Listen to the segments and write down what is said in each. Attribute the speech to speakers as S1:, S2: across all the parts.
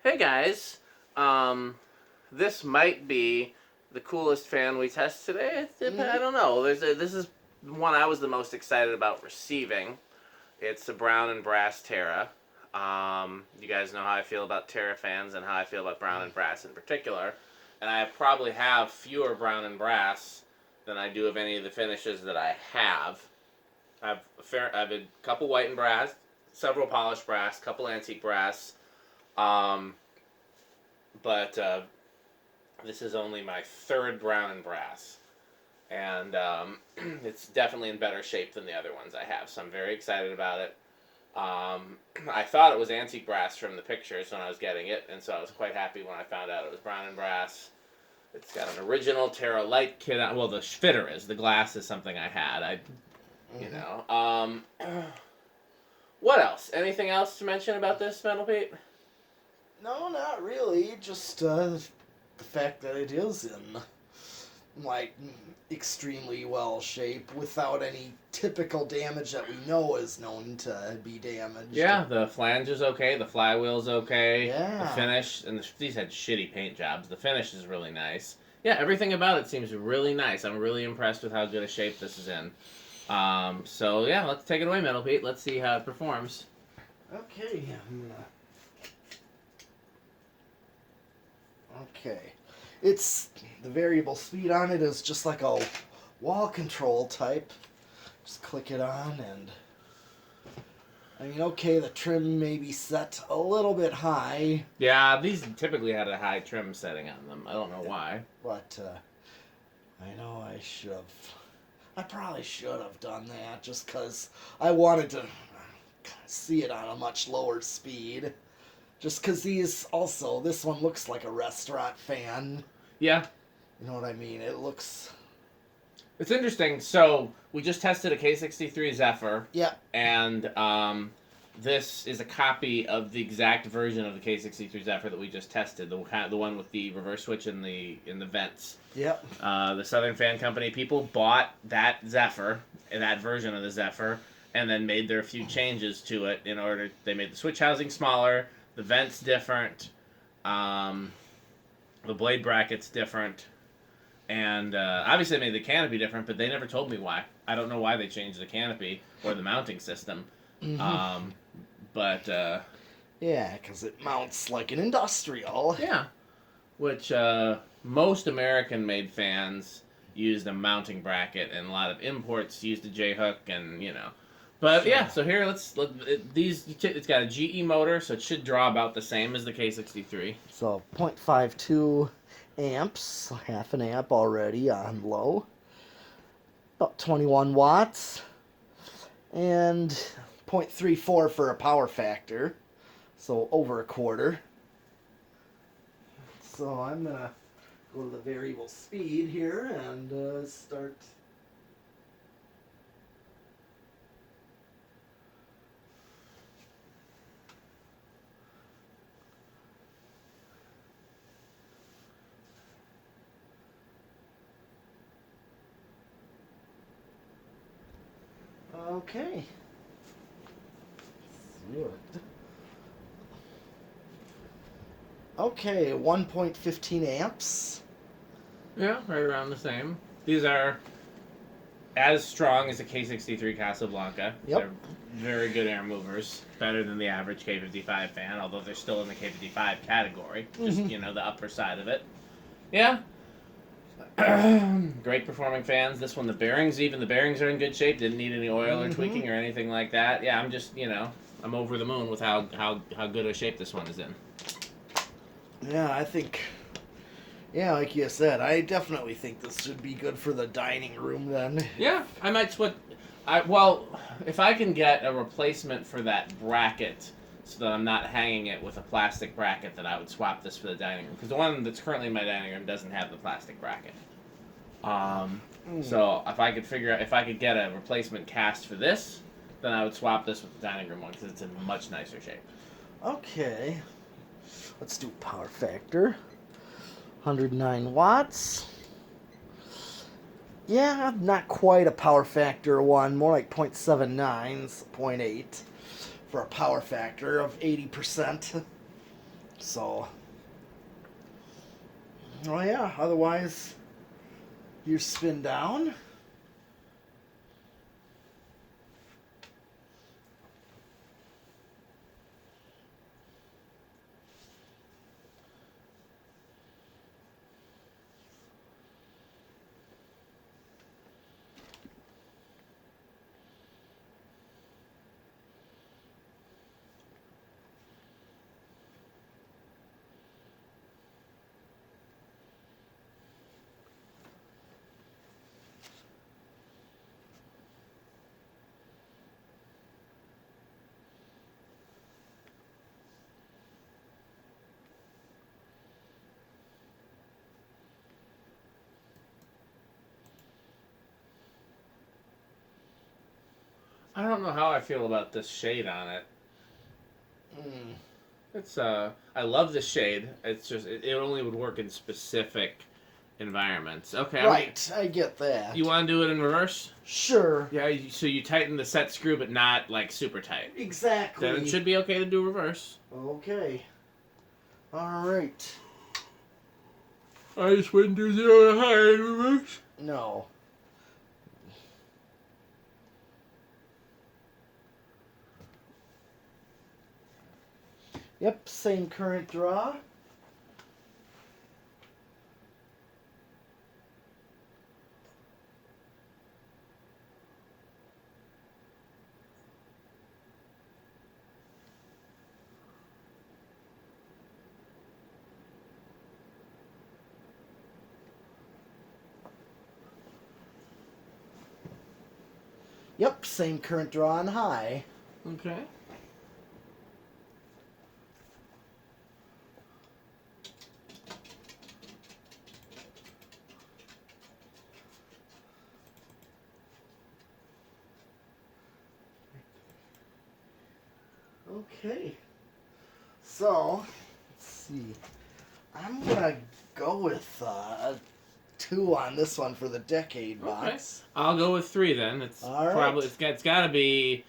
S1: Hey guys, this might be the coolest fan we test today. I don't know. This is one I was the most excited about receiving. It's a brown and brass Terra. You guys know how I feel about Terra fans and how I feel about brown and brass in particular. And I probably have fewer brown and brass than I do of any of the finishes that I have. I've a couple white and brass, several polished brass, couple antique brass. But this is only my third brown and brass, and it's definitely in better shape than the other ones I have, so I'm very excited about it. I thought it was antique brass from the pictures when I was getting it, and so I was quite happy when I found out it was brown and brass. It's got an original Terra Light kit on. Well, the fitter is. The glass is something I had. What else? Anything else to mention about this, Metal Pete?
S2: No, not really. Just the fact that it is in, extremely well shape without any typical damage that we know is known to be damaged.
S1: Yeah, the flange is okay. The flywheel's okay.
S2: Yeah.
S1: The finish, and these had shitty paint jobs. The finish is really nice. Yeah, everything about it seems really nice. I'm really impressed with how good a shape this is in. So yeah, let's take it away, Metal Pete. Let's see how it performs.
S2: Okay, Okay. It's the variable speed on it is just like a wall control type. Just click it on and the trim may be set a little bit high.
S1: Yeah, these typically had a high trim setting on them. I don't know why.
S2: But I know I probably should have done that just because I wanted to see it on a much lower speed. Just because this one looks like a restaurant fan.
S1: Yeah.
S2: You know what I mean? It looks...
S1: It's interesting. So, we just tested a K63 Zephyr.
S2: Yeah.
S1: And this is a copy of the exact version of the K63 Zephyr that we just tested. The one with the reverse switch in the vents.
S2: Yep.
S1: The Southern Fan Company people bought that Zephyr, that version of the Zephyr, and then made their few changes to it in order... They made the switch housing smaller... The vent's different, the blade bracket's different, and obviously they made the canopy different, but they never told me why. I don't know why they changed the canopy or the mounting system.
S2: Mm-hmm. Yeah, because it mounts like an industrial.
S1: Yeah, which most American-made fans used a mounting bracket, and a lot of imports used a J-hook, and, But yeah, so here it's got a GE motor, so it should draw about the same as the K63.
S2: So 0.52 amps, half an amp already on low. About 21 watts. And 0.34 for a power factor. So over a quarter. So I'm going to go to the variable speed here and start... Okay. Okay, 1.15 amps.
S1: Yeah, right around the same. These are as strong as the K63 Casablanca.
S2: Yep.
S1: They're very good air movers. Better than the average K55 fan, although they're still in the K55 category. Just, the upper side of it. Yeah. Great performing fans. This one, the bearings are in good shape. Didn't need any oil or tweaking or anything like that. Yeah, I'm just, I'm over the moon with how good a shape this one is in.
S2: Yeah, I think, like you said, I definitely think this should be good for the dining room then.
S1: Yeah, I might switch. If I can get a replacement for that bracket so that I'm not hanging it with a plastic bracket, then I would swap this for the dining room. Because the one that's currently in my dining room doesn't have the plastic bracket. So if I could get a replacement cast for this, then I would swap this with the dining room one because it's in much nicer shape.
S2: Okay. Let's do power factor. 109 watts. Yeah, not quite a power factor one, more like 0.79, 0.8 for a power factor of 80%. So, oh yeah, otherwise, you spin down.
S1: I don't know how I feel about this shade on it.
S2: Mm.
S1: It's I love the shade. It's just it only would work in specific environments. Okay.
S2: Right, I get that.
S1: You want to do it in reverse?
S2: Sure.
S1: Yeah. So you tighten the set screw, but not like super tight.
S2: Exactly.
S1: Then it should be okay to do reverse.
S2: Okay. All right.
S1: I just wouldn't do 0 to high in reverse.
S2: No. Yep, same current draw. Yep, same current draw on high.
S1: Okay.
S2: Okay. So, let's see. I'm gonna go with 2 on this one for the decade box.
S1: Okay. I'll go with 3 then. It's
S2: All right.
S1: probably it's got to be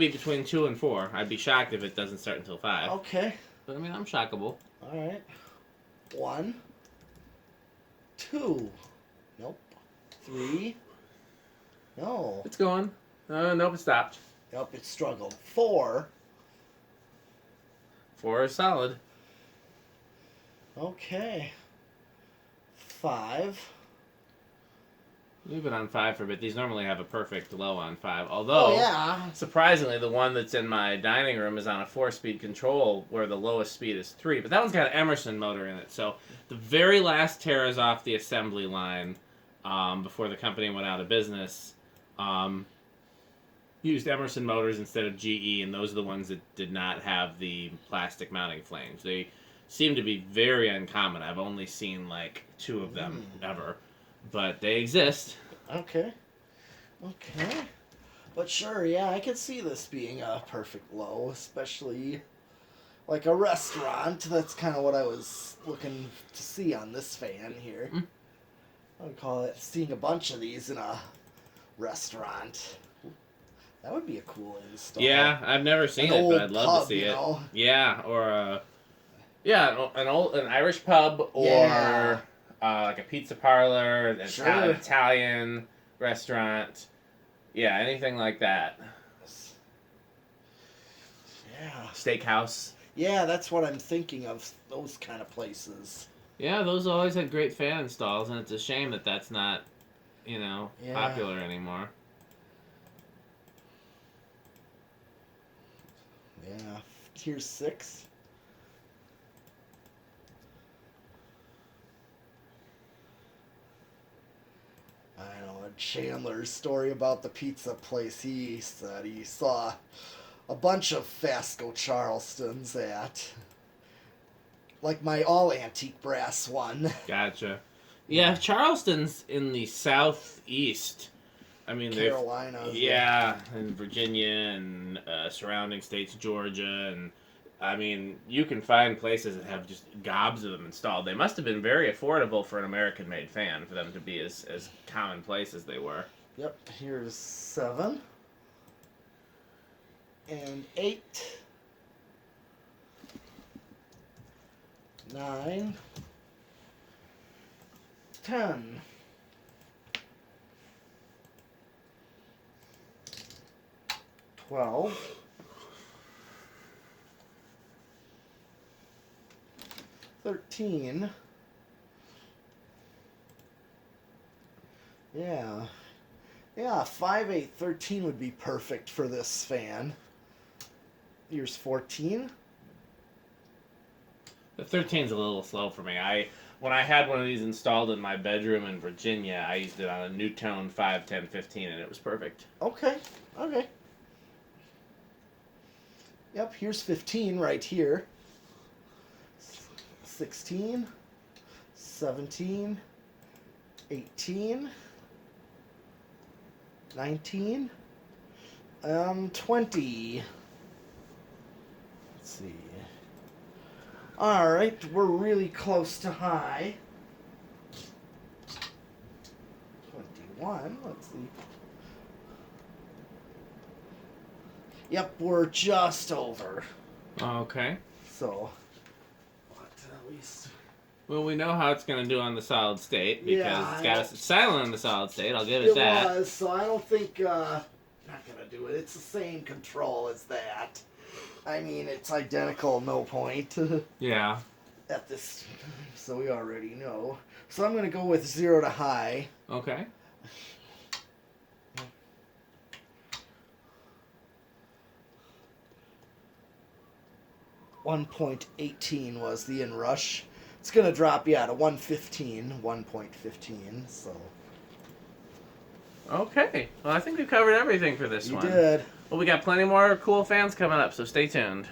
S1: between 2 and 4. I'd be shocked if it doesn't start until 5.
S2: Okay.
S1: But I mean, I'm shockable.
S2: All right. 1, 2. Nope. 3. No.
S1: It's going. Nope, it stopped.
S2: Nope, it struggled. 4.
S1: 4 is solid.
S2: Okay. 5.
S1: We've been on 5 for a bit. These normally have a perfect low on 5. Although,
S2: Oh, yeah.
S1: surprisingly, the one that's in my dining room is on a 4-speed control where the lowest speed is 3. But that one's got an Emerson motor in it. So the very last tears off the assembly line before the company went out of business used Emerson motors instead of GE, and those are the ones that did not have the plastic mounting flames. They seem to be very uncommon. I've only seen like 2 of them ever, but they exist.
S2: Okay. Okay. But sure, yeah, I could see this being a perfect low, especially like a restaurant. That's kind of what I was looking to see on this fan here. I would call it seeing a bunch of these in a restaurant. That would be a cool install.
S1: Yeah, I've never seen
S2: An
S1: it,
S2: old
S1: but I'd love
S2: pub,
S1: to see
S2: you
S1: it.
S2: know?
S1: Yeah, or an Irish pub, or
S2: Yeah.
S1: like a pizza parlor, an
S2: Sure.
S1: Italian restaurant. Yeah, anything like that.
S2: Yeah.
S1: Steakhouse.
S2: Yeah, that's what I'm thinking of, those kind of places.
S1: Yeah, those always had great fan installs, and it's a shame that that's not,
S2: Yeah.
S1: popular anymore.
S2: Yeah. Tier 6. I know Chandler's story about the pizza place. He said he saw a bunch of Fasco Charlestons at, like my all antique brass one.
S1: Gotcha. Yeah, Charleston's in the southeast. I mean,
S2: Carolina.
S1: yeah, and Virginia and surrounding states, Georgia, and I mean, you can find places that have just gobs of them installed. They must have been very affordable for an American-made fan for them to be as commonplace as they were.
S2: Yep, here's 7. And 8. 9, 10. 12. 13. Yeah. Yeah, 5, 8, 13 would be perfect for this fan. Here's 14.
S1: The 13's a little slow for me. When I had one of these installed in my bedroom in Virginia, I used it on a Newtone 5, 10, 15, and it was perfect.
S2: Okay. Okay. Yep, here's 15 right here. 16, 17, 18, 19, 20. Let's see. Alright, we're really close to high. 21, let's see. Yep, we're just over.
S1: Okay.
S2: So, what, at least...
S1: Well, we know how it's going to do on the solid state because
S2: Yeah,
S1: it's got us silent on the solid state. I'll give it that.
S2: It was, so I don't think, not gonna do it. It's the same control as that. I mean, it's identical, no point.
S1: Yeah.
S2: At this, so we already know. So I'm gonna go with 0 to high.
S1: Okay.
S2: .18 was the inrush. It's gonna drop, yeah, to 1.15, 1.15. So.
S1: Okay. Well, I think we've covered everything for this one.
S2: You did.
S1: Well, we got plenty more cool fans coming up, so stay tuned.